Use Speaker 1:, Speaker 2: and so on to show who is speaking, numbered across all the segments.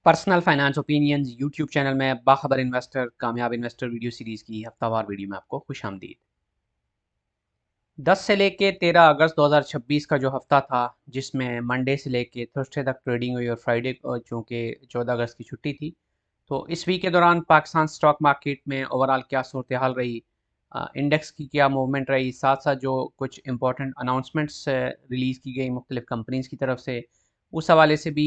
Speaker 1: Personal finance opinions YouTube channel में बाखबर investor कामयाब investor video series की हफ्तावार वीडियो में आपको खुशामदीद। 10 से लेके 13 अगस्त 2026 का जो हफ्ता था, जिसमें मंडे से लेके थर्सडे तक ट्रेडिंग हुई और फ्राइडे चूँकि 14 अगस्त की छुट्टी थी, तो इस वीक के दौरान पाकिस्तान स्टॉक मार्केट में ओवरऑल क्या सूरत हाल रही, इंडेक्स की क्या मूवमेंट रही, साथ साथ जो कुछ इंपॉर्टेंट अनाउंसमेंट्स रिलीज़ की गई मुख्तलिफ कंपनीज़ की तरफ से, उस हवाले से भी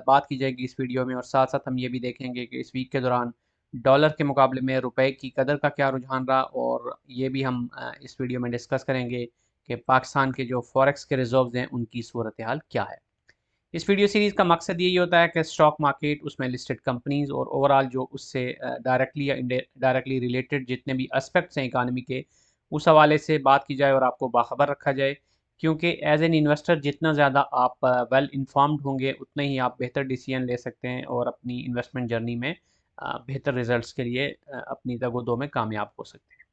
Speaker 1: बात की जाएगी इस वीडियो में। और साथ साथ हम ये भी देखेंगे कि इस वीक के दौरान डॉलर के मुकाबले में रुपए की कदर का क्या रुझान रहा, और ये भी हम इस वीडियो में डिस्कस करेंगे कि पाकिस्तान के जो फॉरेक्स के रिजर्व्स हैं उनकी सूरत हाल क्या है। इस वीडियो सीरीज़ का मकसद यही होता है कि स्टॉक मार्केट, उसमें लिस्टेड कंपनीज और ओवरऑल जो उससे डायरेक्टली या डायरेक्टली रिलेटेड जितने भी एस्पेक्ट्स हैं इकानमी के, उस हवाले से बात की जाए और आपको बाखबर रखा जाए। क्योंकि एज एन इन्वेस्टर जितना ज़्यादा आप वेल इन्फॉर्म्ड होंगे, उतने ही आप बेहतर डिसीजन ले सकते हैं और अपनी इन्वेस्टमेंट जर्नी में बेहतर रिजल्ट्स के लिए अपनी दगोदो में कामयाब हो सकते हैं।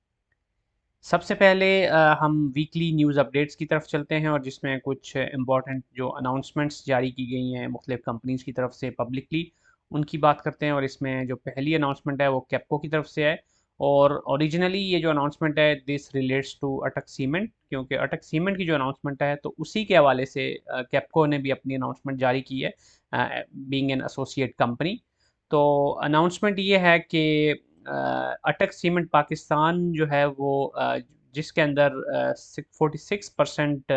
Speaker 1: सबसे पहले हम वीकली न्यूज़ अपडेट्स की तरफ चलते हैं, और जिसमें कुछ इम्पॉर्टेंट जो अनाउंसमेंट्स जारी की गई हैं मुख्तलिफ कंपनीज़ की तरफ से पब्लिकली, उनकी बात करते हैं। और इसमें जो पहली अनाउंसमेंट है वो कैप्को की तरफ से है। और ओरिजिनली ये जो अनाउंसमेंट है, दिस रिलेट्स टू अटक सीमेंट, क्योंकि अटक सीमेंट की जो अनाउंसमेंट है तो उसी के हवाले से कैप्को ने भी अपनी अनाउंसमेंट जारी की है, बीइंग एन एसोसिएट कंपनी। तो अनाउंसमेंट ये है कि अटक सीमेंट पाकिस्तान जो है वो जिसके अंदर 46%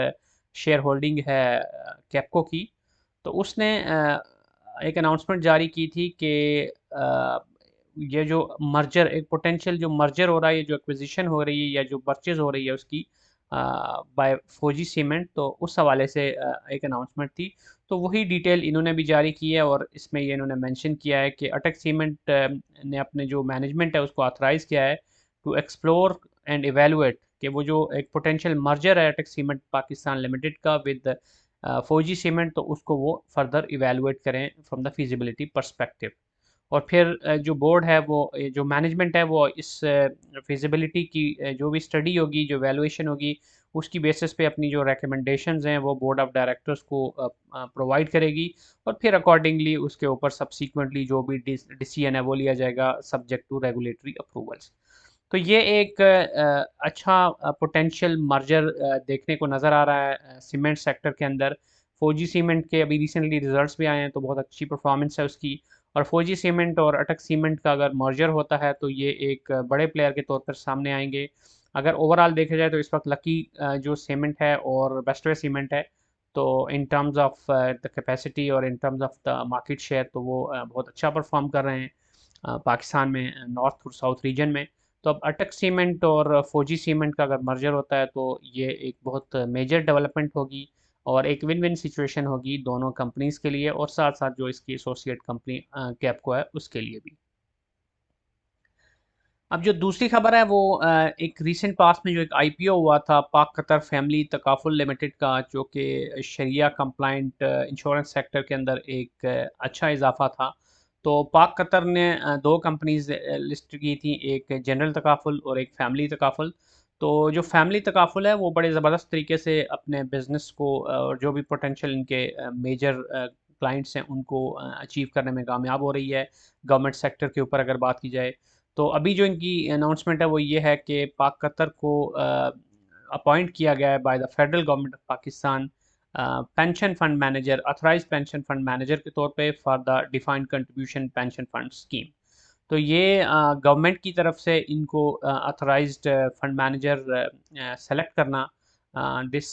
Speaker 1: शेयर होल्डिंग है कैप्को की, तो उसने एक अनाउंसमेंट जारी की थी कि ये जो मर्जर, एक पोटेंशियल जो मर्जर हो रहा है, ये जो एक्विजिशन हो रही है या जो परचेज हो रही है उसकी बाय फौजी सीमेंट, तो उस हवाले से एक अनाउंसमेंट थी। तो वही डिटेल इन्होंने भी जारी की है, और इसमें ये इन्होंने मेंशन किया है कि अटक सीमेंट ने अपने जो मैनेजमेंट है उसको ऑथराइज़ किया है टू एक्सप्लोर एंड इवेलुएट, कि वो जो एक पोटेंशियल मर्जर है अटक सीमेंट पाकिस्तान लिमिटेड का विद फौजी सीमेंट, तो उसको वो फर्दर इवेलुएट करें फ्रॉम द फिजिबिलिटी पर्सपेक्टिव। और फिर जो बोर्ड है वो जो मैनेजमेंट है वो इस फिजिबिलिटी की जो भी स्टडी होगी, जो वैल्यूएशन होगी, उसकी बेसिस पे अपनी जो रिकमेंडेशंस हैं वो बोर्ड ऑफ डायरेक्टर्स को प्रोवाइड करेगी। और फिर अकॉर्डिंगली उसके ऊपर सब्सीक्वेंटली जो भी डिसीजन है वो लिया जाएगा, सब्जेक्ट टू रेगुलेटरी अप्रूवल्स। तो ये एक अच्छा पोटेंशियल मर्जर देखने को नज़र आ रहा है सीमेंट सेक्टर के अंदर। फौजी सीमेंट के अभी रिसेंटली रिजल्ट्स भी आए हैं, तो बहुत अच्छी परफॉर्मेंस है उसकी। और फौजी सीमेंट और अटक सीमेंट का अगर मर्जर होता है तो ये एक बड़े प्लेयर के तौर पर सामने आएंगे। अगर ओवरऑल देखा जाए तो इस वक्त लकी जो सीमेंट है और वेस्टवे सीमेंट है, तो in terms of the capacity और in terms of the market share, तो वो बहुत अच्छा परफॉर्म कर रहे हैं पाकिस्तान में, नॉर्थ और साउथ रीजन में। तो अब अटक सीमेंट और फौजी सीमेंट का अगर मर्जर होता है तो ये एक बहुत मेजर डेवलपमेंट होगी और एक विन विन सिचुएशन होगी दोनों कंपनीज के लिए, और साथ साथ जो इसकी एसोसिएट कंपनी कैप्को है उसके लिए भी। अब जो दूसरी खबर है वो एक रीसेंट पास में जो एक आईपीओ हुआ था पाक कतर फैमिली तकाफुल लिमिटेड का, जो कि शरिया कंप्लाइंट इंश्योरेंस सेक्टर के अंदर एक अच्छा इजाफा था। तो पाक कतर ने दो कंपनीज लिस्ट की थी, एक जनरल तकाफुल और एक फैमिली तकाफुल। तो जो फैमिली तकाफुल है वो बड़े ज़बरदस्त तरीके से अपने बिजनेस को और जो भी पोटेंशियल इनके मेजर क्लाइंट्स हैं उनको अचीव करने में कामयाब हो रही है। गवर्नमेंट सेक्टर के ऊपर अगर बात की जाए, तो अभी जो इनकी अनाउंसमेंट है वो ये है कि पाक कतर को अपॉइंट किया गया है by the federal government of Pakistan pension fund manager, authorise pension fund manager के तौर पे for the defined contribution pension fund scheme. तो ये गवर्नमेंट की तरफ से इनको अथराइज्ड फंड मैनेजर सेलेक्ट करना, दिस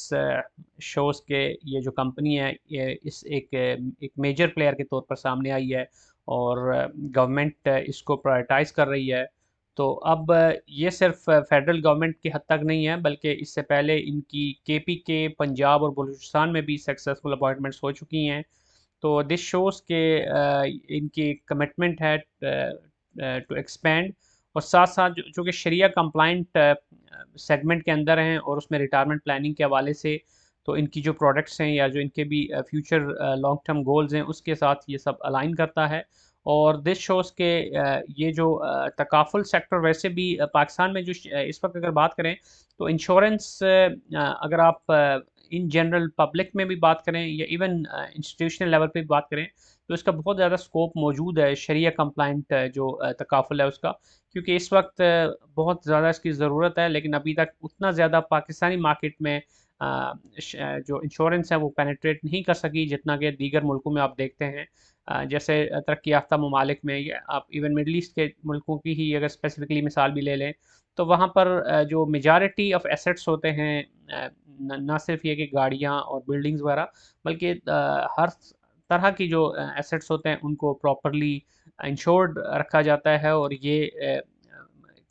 Speaker 1: शोज़ के ये जो कंपनी है ये इस एक मेजर प्लेयर के तौर पर सामने आई है, और गवर्नमेंट इसको प्रायोरिटाइज कर रही है। तो अब ये सिर्फ फेडरल गवर्नमेंट की हद तक नहीं है, बल्कि इससे पहले इनकी केपीके पंजाब और बलूचिस्तान में भी सक्सेसफुल अपॉइंटमेंट्स हो चुकी हैं। तो दिस शोज़ के इनकी कमिटमेंट है टू एक्सपेंड, और साथ साथ जो कि शरिया कंप्लाइंट सेगमेंट के अंदर हैं और उसमें रिटायरमेंट प्लानिंग के हवाले से, तो इनकी जो प्रोडक्ट्स हैं या जो इनके भी फ्यूचर लॉन्ग टर्म गोल्स हैं उसके साथ ये सब अलाइन करता है। और दिस शोज़ के ये जो तकाफुल सेक्टर वैसे भी पाकिस्तान में जो इस वक्त अगर बात करें तो इंश्योरेंस, अगर आप इन जनरल पब्लिक में भी बात करें या इवन इंस्टीट्यूशनल लेवल पे भी बात करें, तो इसका बहुत ज़्यादा स्कोप मौजूद है शरिया कंप्लाइंट जो तकाफुल है उसका, क्योंकि इस वक्त बहुत ज़्यादा इसकी ज़रूरत है, लेकिन अभी तक उतना ज़्यादा पाकिस्तानी मार्केट में जो इंश्योरेंस है वो पेनिट्रेट नहीं कर सकी जितना कि दीगर मुल्कों में आप देखते हैं। जैसे तरक्की याफ्ता ममालिक में, या आप इवन मिडल ईस्ट के मुल्कों की ही अगर स्पेसिफिकली मिसाल भी ले लें, तो वहाँ पर जो मेजॉरिटी ऑफ एसेट्स होते हैं, ना सिर्फ ये कि गाड़ियाँ और बिल्डिंग्स वगैरह, बल्कि हर तरह की जो एसेट्स होते हैं उनको प्रॉपरली इंश्योर्ड रखा जाता है, और ये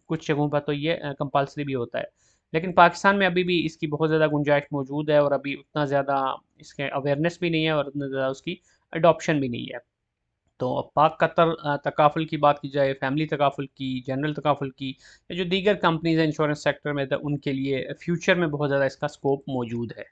Speaker 1: कुछ जगहों पर तो ये कंपल्सरी भी होता है। लेकिन पाकिस्तान में अभी भी इसकी बहुत ज़्यादा गुंजाइश मौजूद है, और अभी उतना ज़्यादा इसके अवेयरनेस भी नहीं है और उतना ज़्यादा उसकी अडॉप्शन भी नहीं है। तो पाक कतर तकाफुल की बात की जाए, फैमिली तकाफुल की, जनरल तकाफुल की, या जो दीगर कंपनीज हैं इंश्योरेंस सेक्टर में, तो उनके लिए फ्यूचर में बहुत ज़्यादा इसका स्कोप मौजूद है।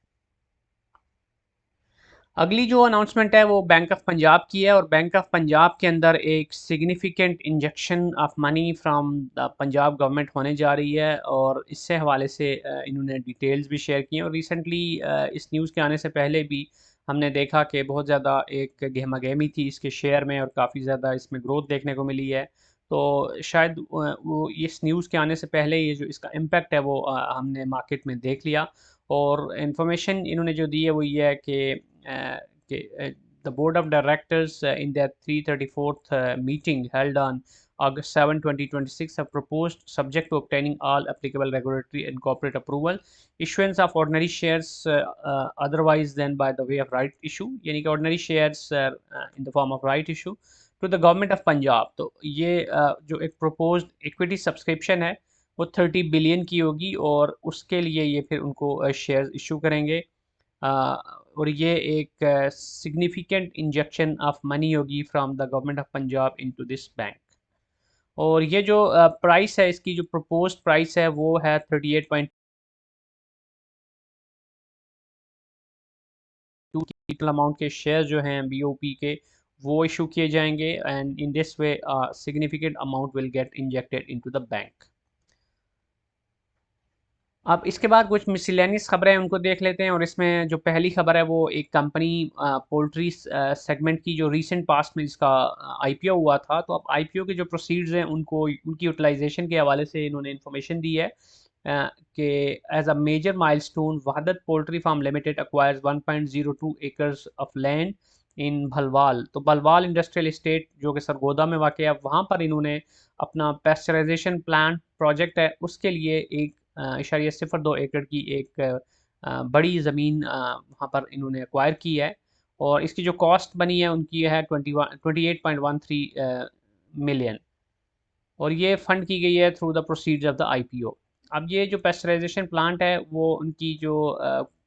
Speaker 1: अगली जो अनाउंसमेंट है वो बैंक ऑफ पंजाब की है, और बैंक ऑफ पंजाब के अंदर एक significant injection of money from the Punjab government होने जा रही है, और इससे हवाले से इन्होंने डिटेल्स भी शेयर की हैं। और रिसेंटली इस न्यूज़ के आने से पहले भी हमने देखा कि बहुत ज़्यादा एक गहमा-गहमी थी इसके शेयर में, और काफ़ी ज़्यादा इसमें ग्रोथ देखने को मिली है। तो शायद वो इस न्यूज़ के आने से पहले ये जो इसका इम्पैक्ट है वो हमने मार्केट में देख लिया। और इन्फॉर्मेशन इन्होंने जो दी है वो ये है कि the board of directors in their 334th meeting held on August 7, 2026 have proposed, subject to obtaining all applicable regulatory and corporate approval, issuance of ordinary shares otherwise than by the way of right issue, यानी कि ordinary shares in the form of right issue to the government of Punjab। तो ये जो एक proposed equity subscription है वो 30 billion की होगी, और उसके लिए ये फिर उनको शेयर्स इशू करेंगे। और ये एक सिग्निफिकेंट इंजेक्शन ऑफ मनी होगी from the government of Punjab into this bank. और ये जो प्राइस है, इसकी जो प्रपोज्ड प्राइस है वो है 38.2 टोटल अमाउंट के शेयर जो हैं बीओपी के वो इशू किए जाएंगे, and in this way significant amount will get injected into the bank. अब इसके बाद कुछ मिसलेनियस खबरें हैं उनको देख लेते हैं, और इसमें जो पहली खबर है वो एक कंपनी पोल्ट्री सेगमेंट की जो रीसेंट पास्ट में जिसका आईपीओ हुआ था। तो अब आईपीओ के जो प्रोसीड्स हैं उनको उनकी यूटिलाइजेशन के हवाले से इन्होंने इन्फॉर्मेशन दी है कि as a major milestone Wahdat poultry farm limited acquires 1.02 acres of land in Bhalwal. तो भलवाल इंडस्ट्रियल इस्टेट जो कि सरगोदा में वाक़ है, वहाँ पर इन्होंने अपना पेस्चराइजेशन प्लांट प्रोजेक्ट है उसके लिए एक 0.02 एकड़ की एक बड़ी ज़मीन वहाँ पर इन्होंने एक्वायर की है, और इसकी जो कॉस्ट बनी है उनकी है 28.13 मिलियन, और ये फंड की गई है through the proceeds of the IPO. अब ये जो पेस्चराइजेशन प्लांट है वो उनकी जो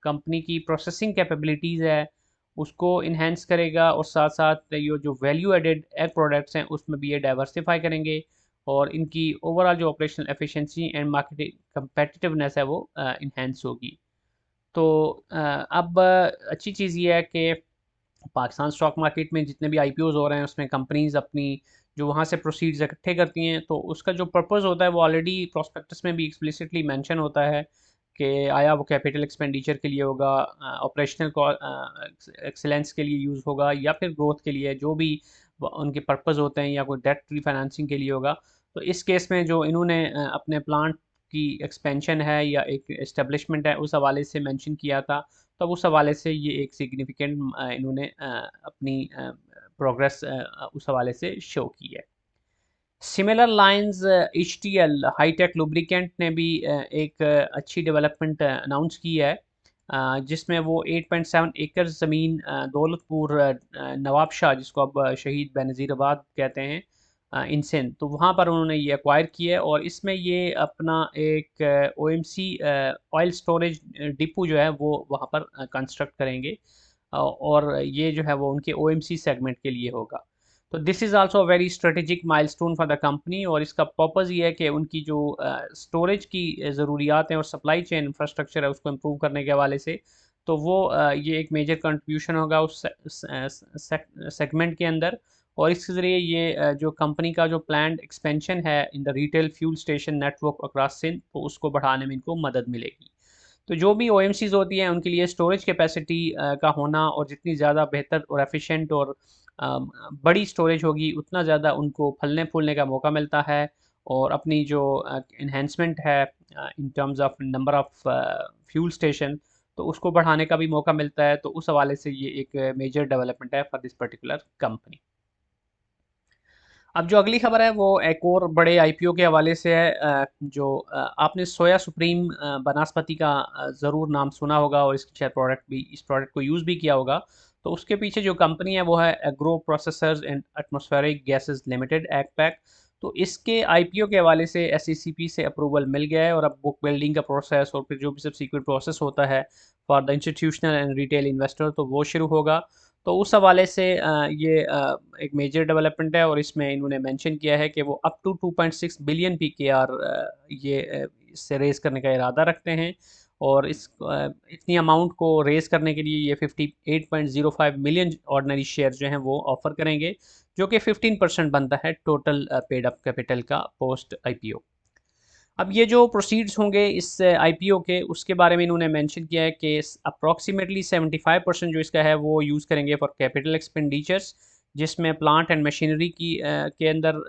Speaker 1: कंपनी की प्रोसेसिंग कैपेबिलिटीज़ है उसको इन्हेंस करेगा, और साथ साथ ये जो वैल्यू एडेड एग प्रोडक्ट्स हैं उसमें भी ये डाइवर्सिफाई करेंगे, और इनकी ओवरऑल जो ऑपरेशनल एफिशिएंसी एंड मार्केटिंग कम्पेटिटिवनेस है वो इन्हेंस होगी। तो अब अच्छी चीज़ ये है कि पाकिस्तान स्टॉक मार्केट में जितने भी आईपीओज हो रहे हैं उसमें कंपनीज अपनी जो वहाँ से प्रोसीड्स इकट्ठे करती हैं, तो उसका जो पर्पस होता है वो ऑलरेडी प्रोस्पेक्टस में भी एक्सप्लिसिटली मेंशन होता है कि आया वो कैपिटल एक्सपेंडिचर के लिए होगा, ऑपरेशनल एक्सेलेंस के लिए यूज़ होगा, या फिर ग्रोथ के लिए जो भी उनके पर्पस होते हैं, या कोई डेट रीफाइनेंसिंग के लिए होगा। तो इस केस में जो इन्होंने अपने प्लांट की एक्सपेंशन है या एक इस्टेब्लिशमेंट है उस हवाले से मेंशन किया था, तो उस हवाले से ये एक सिग्निफिकेंट इन्होंने अपनी प्रोग्रेस उस हवाले से शो की है। Similar lines H T L hi tech lubricant ने भी एक अच्छी डेवलपमेंट अनाउंस की है, जिसमें वो 8.7 एकड़ ज़मीन दौलतपुर नवाब शाह जिसको अब शहीद बेनज़ीराबाद कहते हैं इन सिंध, तो वहाँ पर उन्होंने ये एक्वायर किया है, और इसमें ये अपना एक ओएमसी ऑयल स्टोरेज डिपो जो है वो वहाँ पर कंस्ट्रक्ट करेंगे, और ये जो है वो उनके ओएमसी सेगमेंट के लिए होगा। तो this is also a very strategic milestone for the company, और इसका पर्पज़ ये है कि उनकी जो स्टोरेज की ज़रूरियात हैं और सप्लाई चेन इंफ्रास्ट्रक्चर है उसको इम्प्रूव करने के हवाले से, तो वो ये एक मेजर कंट्रीब्यूशन होगा उस सेगमेंट के अंदर, और इसके ज़रिए ये जो कंपनी का जो प्लान्ड एक्सपेंशन है in the retail fuel station network across Sindh, तो उसको बढ़ाने में इनको मदद मिलेगी। तो जो भी OMCs होती हैं उनके लिए स्टोरेज कैपेसिटी का होना, और जितनी ज़्यादा बेहतर और एफिशिएंट और बड़ी स्टोरेज होगी उतना ज़्यादा उनको फलने फूलने का मौका मिलता है, और अपनी जो इन्हेंसमेंट है इन terms of number of fuel station, तो उसको बढ़ाने का भी मौका मिलता है। तो उस हवाले से ये एक मेजर डेवलपमेंट है फॉर दिस पर्टिकुलर कंपनी। अब जो अगली खबर है वो एक और बड़े आईपीओ के हवाले से है। जो आपने सोया सुप्रीम बनास्पति का ज़रूर नाम सुना होगा, और इसकी शायद प्रोडक्ट भी, इस प्रोडक्ट को यूज़ भी किया होगा। तो उसके पीछे जो कंपनी है वो है agro processors and atmospheric gases limited, Agpack. तो इसके आईपीओ के हवाले से एसईसीपी से अप्रूवल मिल गया है, और अब बुक बिल्डिंग का प्रोसेस और फिर जो भी सब्सिक्वेंट प्रोसेस होता है for the institutional and retail investor, तो वो शुरू होगा। तो उस हवाले से ये एक मेजर डेवलपमेंट है, और इसमें इन्होंने मेंशन किया है कि वो अप टू 2.6 बिलियन पीकेआर ये इससे रेज़ करने का इरादा रखते हैं। और इतनी अमाउंट को रेज़ करने के लिए ये 58.05 मिलियन ऑर्डिनरी शेयर जो हैं वो ऑफ़र करेंगे, जो कि 15% बनता है टोटल पेड अप कैपिटल का पोस्ट आईपीओ। अब ये जो प्रोसीड्स होंगे इस आईपीओ के, उसके बारे में इन्होंने मेंशन किया है कि अप्रॉक्सीमेटली 75% जो इसका है वो यूज़ करेंगे फॉर कैपिटल एक्सपेंडिचर्स, जिसमें प्लांट एंड मशीनरी के अंदर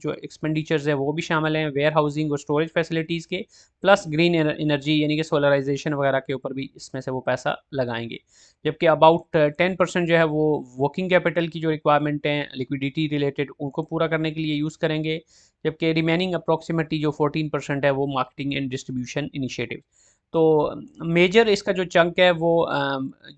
Speaker 1: जो एक्सपेंडिचर्स है वो भी शामिल हैं, वेयर हाउसिंग और स्टोरेज फैसिलिटीज़ के, प्लस ग्रीन एनर्जी यानी कि सोलराइजेशन वगैरह के ऊपर भी इसमें से वो पैसा लगाएंगे। जबकि अबाउट 10% जो है वो वर्किंग कैपिटल की जो रिक्वायरमेंट हैं लिक्विडिटी रिलेटेड, उनको पूरा करने के लिए यूज़ करेंगे। जबकि रिमेनिंग अप्रॉक्सीमेटली जो 14% है वो मार्केटिंग एंड डिस्ट्रीब्यूशन इनिशिएटिव। तो मेजर इसका जो चंक है वो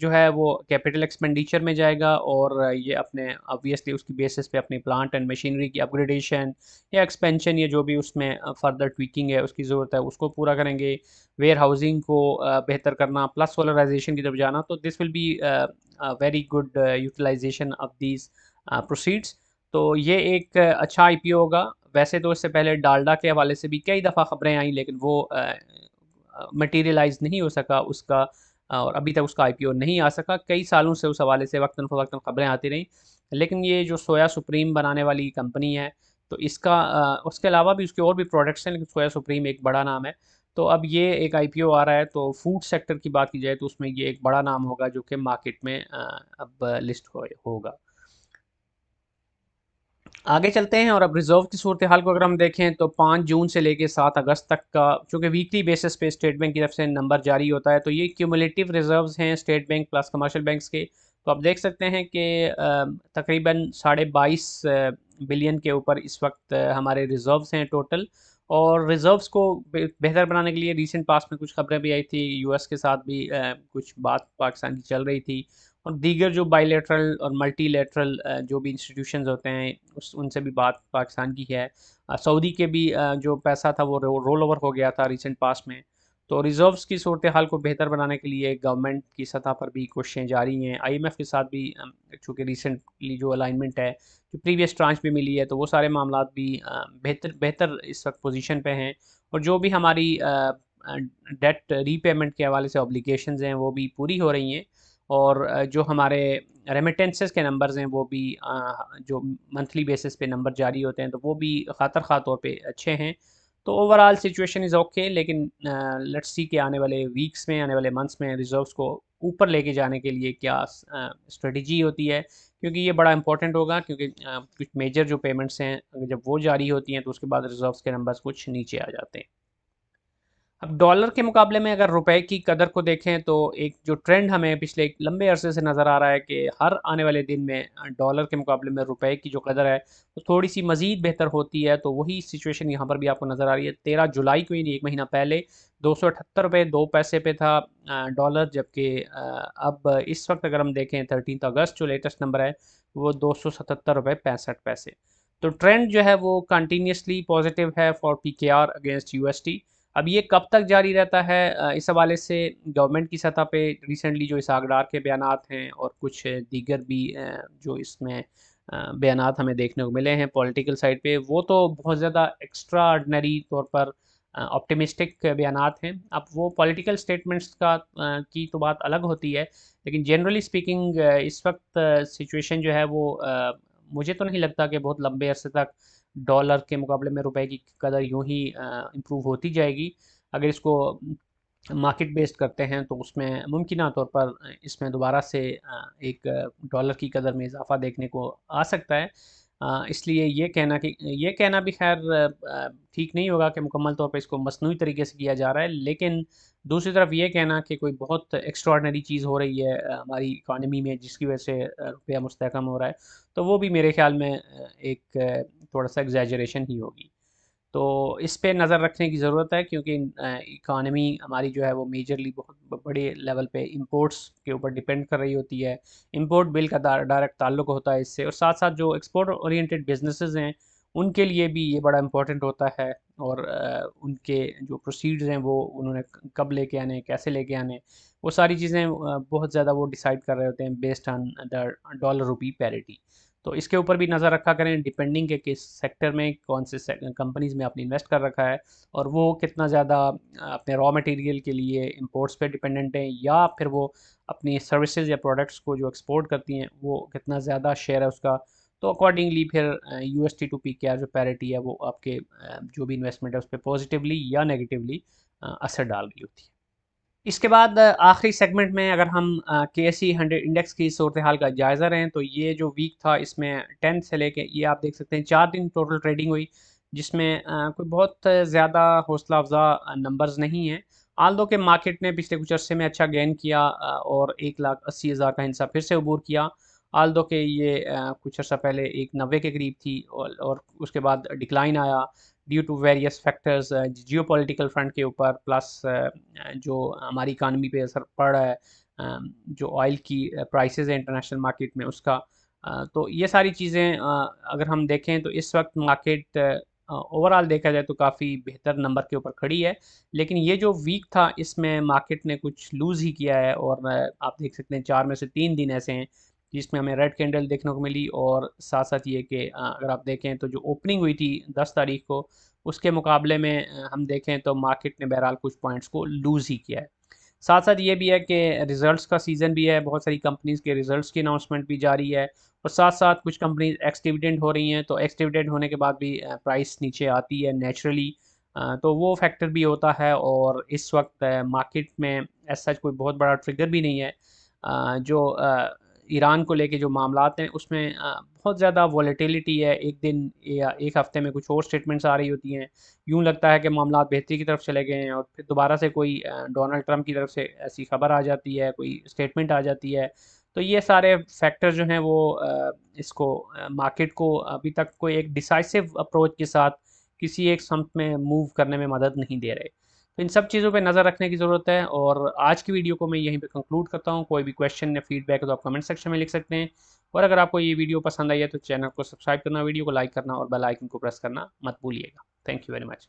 Speaker 1: जो है वो कैपिटल एक्सपेंडिचर में जाएगा, और ये अपने ऑब्वियसली उसकी बेसिस पे अपनी प्लांट एंड मशीनरी की अपग्रेडेशन या एक्सपेंशन या जो भी उसमें फर्दर ट्वीकिंग है उसकी ज़रूरत है उसको पूरा करेंगे। वेयर हाउसिंग को बेहतर करना, प्लस सोलराइजेशन की तरफ जाना, तो this will be very good utilisation of these proceeds. तो ये एक अच्छा आईपीओ होगा। वैसे तो इससे पहले डालडा के हवाले से भी कई दफ़ा खबरें आई, लेकिन वो मटेरियलाइज नहीं हो सका उसका, और अभी तक उसका आईपीओ नहीं आ सका। कई सालों से उस हवाले से वक्तन फ़वक्तन खबरें आती रहीं। लेकिन ये जो सोया सुप्रीम बनाने वाली कंपनी है, तो इसका उसके अलावा भी उसके और भी प्रोडक्ट्स हैं, लेकिन सोया सुप्रीम एक बड़ा नाम है। तो अब ये एक आईपीओ आ रहा है, तो फूड सेक्टर की बात की जाए तो उसमें ये एक बड़ा नाम होगा जो कि मार्केट में अब लिस्ट होगा। आगे चलते हैं, और अब रिज़र्व की सूरत हाल को अगर हम देखें तो 5 जून से लेकर 7 अगस्त तक का, चूँकि वीकली बेसिस पे स्टेट बैंक की तरफ से नंबर जारी होता है, तो ये क्यूमुलेटिव रिज़र्व्स हैं state bank plus commercial banks के। तो आप देख सकते हैं कि तकरीबन 22.5 बिलियन के ऊपर इस वक्त हमारे रिज़र्व्स हैं टोटल। और रिज़र्व्स को बेहतर बनाने के लिए रिसेंट पास्ट में कुछ खबरें भी आई थी, यूएस के साथ भी कुछ बात पाकिस्तान की चल रही थी, और दीगर जो बायलैटरल और मल्टीलैटरल जो भी इंस्टीट्यूशंस होते हैं उस उनसे भी बात पाकिस्तान की है। सऊदी के भी जो पैसा था वो रोल ओवर हो गया था रिसेंट पास्ट में। तो रिज़र्व्स की सूरत हाल को बेहतर बनाने के लिए गवर्नमेंट की सतह पर भी कोशिशें जारी हैं। आईएमएफ के साथ भी चूँकि रिसेंटली जो अलाइनमेंट है, जो प्रीवियस ट्रांच भी मिली है, तो वो सारे मामला भी बेहतर बेहतर इस वक्त पोजीशन पे हैं। और जो भी हमारी डेट रीपेमेंट के हवाले से ऑब्लिगेशंस हैं वो भी पूरी हो रही हैं। और जो हमारे रेमिटेंसेस के नंबर्स हैं वो भी जो मंथली बेसिस पे नंबर जारी होते हैं तो वो भी ख़ातर ख़ा तौर पे अच्छे हैं। तो ओवरऑल सिचुएशन इज़ ओके, लेकिन लेट्स सी कि आने वाले वीक्स में, आने वाले मंथ्स में रिज़र्व्स को ऊपर लेके जाने के लिए क्या स्ट्रेटजी होती है, क्योंकि ये बड़ा इंपॉर्टेंट होगा। क्योंकि कुछ मेजर जो पेमेंट्स हैं अगर जब वो जारी होती हैं तो उसके बाद रिज़र्व्स के नंबर्स कुछ नीचे आ जाते हैं। अब डॉलर के मुकाबले में अगर रुपए की कदर को देखें तो एक जो ट्रेंड हमें पिछले एक लंबे अरसे से नज़र आ रहा है कि हर आने वाले दिन में डॉलर के मुकाबले में रुपए की जो कदर है वो थोड़ी सी मज़ीद बेहतर होती है। तो वही सिचुएशन यहाँ पर भी आपको नज़र आ रही है। 13 जुलाई को ही, एक महीना पहले 278 रुपये 2 पैसे पे था डॉलर, जबकि अब इस वक्त अगर हम देखें 13 अगस्त जो लेटेस्ट नंबर है वो 277 रुपये 65 पैसे। तो ट्रेंड जो है वो कंटिन्यूसली पॉजिटिव है फॉर PKR अगेंस्ट USD। अब ये कब तक जारी रहता है, इस हवाले से गवर्नमेंट की सतह पे रिसेंटली जो इसागडार के बयानात हैं और कुछ दीगर भी जो इसमें बयानात हमें देखने को मिले हैं पॉलिटिकल साइड पे, वो तो बहुत ज़्यादा एक्स्ट्रा ऑर्डिनरी तौर पर ऑप्टिमिस्टिक बयानात हैं। अब वो पॉलिटिकल स्टेटमेंट्स की तो बात अलग होती है, लेकिन जनरली स्पीकिंग इस वक्त सिचुएशन जो है वो मुझे तो नहीं लगता कि बहुत लंबे अरसे तक डॉलर के मुकाबले में रुपए की कदर यूं ही इम्प्रूव होती जाएगी। अगर इसको मार्केट बेस्ड करते हैं तो उसमें मुमकिन तौर पर इसमें दोबारा से एक डॉलर की कदर में इजाफा देखने को आ सकता है। इसलिए ये कहना भी खैर ठीक नहीं होगा कि मुकम्मल तौर पर इसको मसनूई तरीके से किया जा रहा है, लेकिन दूसरी तरफ ये कहना कि कोई बहुत एक्स्ट्राऑर्डिनरी चीज़ हो रही है हमारी इकानमी में जिसकी वजह से रुपया मुस्तहकम हो रहा है, तो वो भी मेरे ख्याल में एक थोड़ा सा एग्जैजरेशन ही होगी। तो इस पे नज़र रखने की ज़रूरत है, क्योंकि इकानमी हमारी जो है वो मेजरली बहुत बड़े लेवल पे इंपोर्ट्स के ऊपर डिपेंड कर रही होती है। इंपोर्ट बिल का डायरेक्ट ताल्लुक होता है इससे, और साथ साथ जो एक्सपोर्ट ओरिएंटेड बिजनेसेस हैं उनके लिए भी ये बड़ा इंपॉर्टेंट होता है। और उनके जो प्रोसीड्स हैं वो उन्होंने कब लेके आने हैं, कैसे लेके आने हैं, वो सारी चीज़ें बहुत ज़्यादा वो डिसाइड कर रहे होते हैं based on the dollar rupee parity. तो इसके ऊपर भी नज़र रखा करें, डिपेंडिंग के किस सेक्टर में कौन से कंपनीज़ में आपने इन्वेस्ट कर रखा है, और वो कितना ज़्यादा अपने रॉ मटेरियल के लिए इंपोर्ट्स पे डिपेंडेंट हैं, या फिर वो अपनी सर्विसेज या प्रोडक्ट्स को जो एक्सपोर्ट करती हैं वो कितना ज़्यादा शेयर है उसका। तो अकॉर्डिंगली फिर यूएसटी टू पी के आर जो पैरिटी है वो आपके जो भी इन्वेस्टमेंट है उस पर पॉजिटिवली या नेगेटिवली असर डाल रही होती है। इसके बाद आखिरी सेगमेंट में अगर हम KSE 100 इंडेक्स की सूरत हाल का जायज़ा लें, तो ये जो वीक था इसमें 10 से लेके ये आप देख सकते हैं 4 दिन टोटल ट्रेडिंग हुई, जिसमें कोई बहुत ज़्यादा हौसला अफजा नंबर्स नहीं हैं। आल्दो के मार्केट ने पिछले कुछ अरसे में अच्छा गेन किया और 1,80,000 का हिस्सा फिर से अबूर किया। आल्दो के ये कुछ अर्सा पहले 1,90 के करीब थी, और उसके बाद डिक्लाइन आया due to various factors geopolitical front के ऊपर, प्लस जो हमारी इकानमी पे असर पड़ रहा है, जो ऑयल की प्राइसेस है इंटरनेशनल मार्केट में उसका। तो ये सारी चीज़ें अगर हम देखें तो इस वक्त मार्केट ओवरऑल देखा जाए तो काफ़ी बेहतर नंबर के ऊपर खड़ी है, लेकिन ये जो वीक था इसमें मार्केट ने कुछ लूज़ ही किया है। और आप देख सकते हैं 4 में से 3 दिन ऐसे हैं जिसमें हमें रेड कैंडल देखने को मिली, और साथ साथ ये कि अगर आप देखें तो जो ओपनिंग हुई थी 10 तारीख को उसके मुकाबले में हम देखें तो मार्केट ने बहरहाल कुछ पॉइंट्स को लूज़ ही किया है। साथ साथ ये भी है कि रिज़ल्ट्स का सीज़न भी है, बहुत सारी कंपनीज़ के रिज़ल्ट्स की अनाउंसमेंट भी जारी है, और साथ साथ कुछ कंपनीज एक्स डिविडेंड हो रही हैं, तो एक्स डिविडेंड होने के बाद भी प्राइस नीचे आती है नेचुरली। तो वो फैक्टर भी होता है, और इस वक्त मार्केट में ऐसा कोई बहुत बड़ा ट्रिगर भी नहीं है। जो ईरान को लेके जो मामलात हैं उसमें बहुत ज़्यादा वॉलेटिलिटी है, एक दिन या एक हफ़्ते में कुछ और स्टेटमेंट्स आ रही होती हैं, यूँ लगता है कि मामलात बेहतरी की तरफ चले गए हैं, और फिर दोबारा से कोई डोनाल्ड ट्रंप की तरफ से ऐसी खबर आ जाती है, कोई स्टेटमेंट आ जाती है। तो ये सारे फैक्टर जो हैं वो इसको मार्केट को अभी तक कोई एक डिसाइसिव अप्रोच के साथ किसी एक समत में मूव करने में मदद नहीं दे रहे। तो इन सब चीज़ों पे नज़र रखने की ज़रूरत है, और आज की वीडियो को मैं यहीं पे कंक्लूड करता हूँ। कोई भी क्वेश्चन या फीडबैक है तो आप कमेंट सेक्शन में लिख सकते हैं, और अगर आपको ये वीडियो पसंद आई है तो चैनल को सब्सक्राइब करना, वीडियो को लाइक करना और बेल आइकन को प्रेस करना मत भूलिएगा। Thank you very much.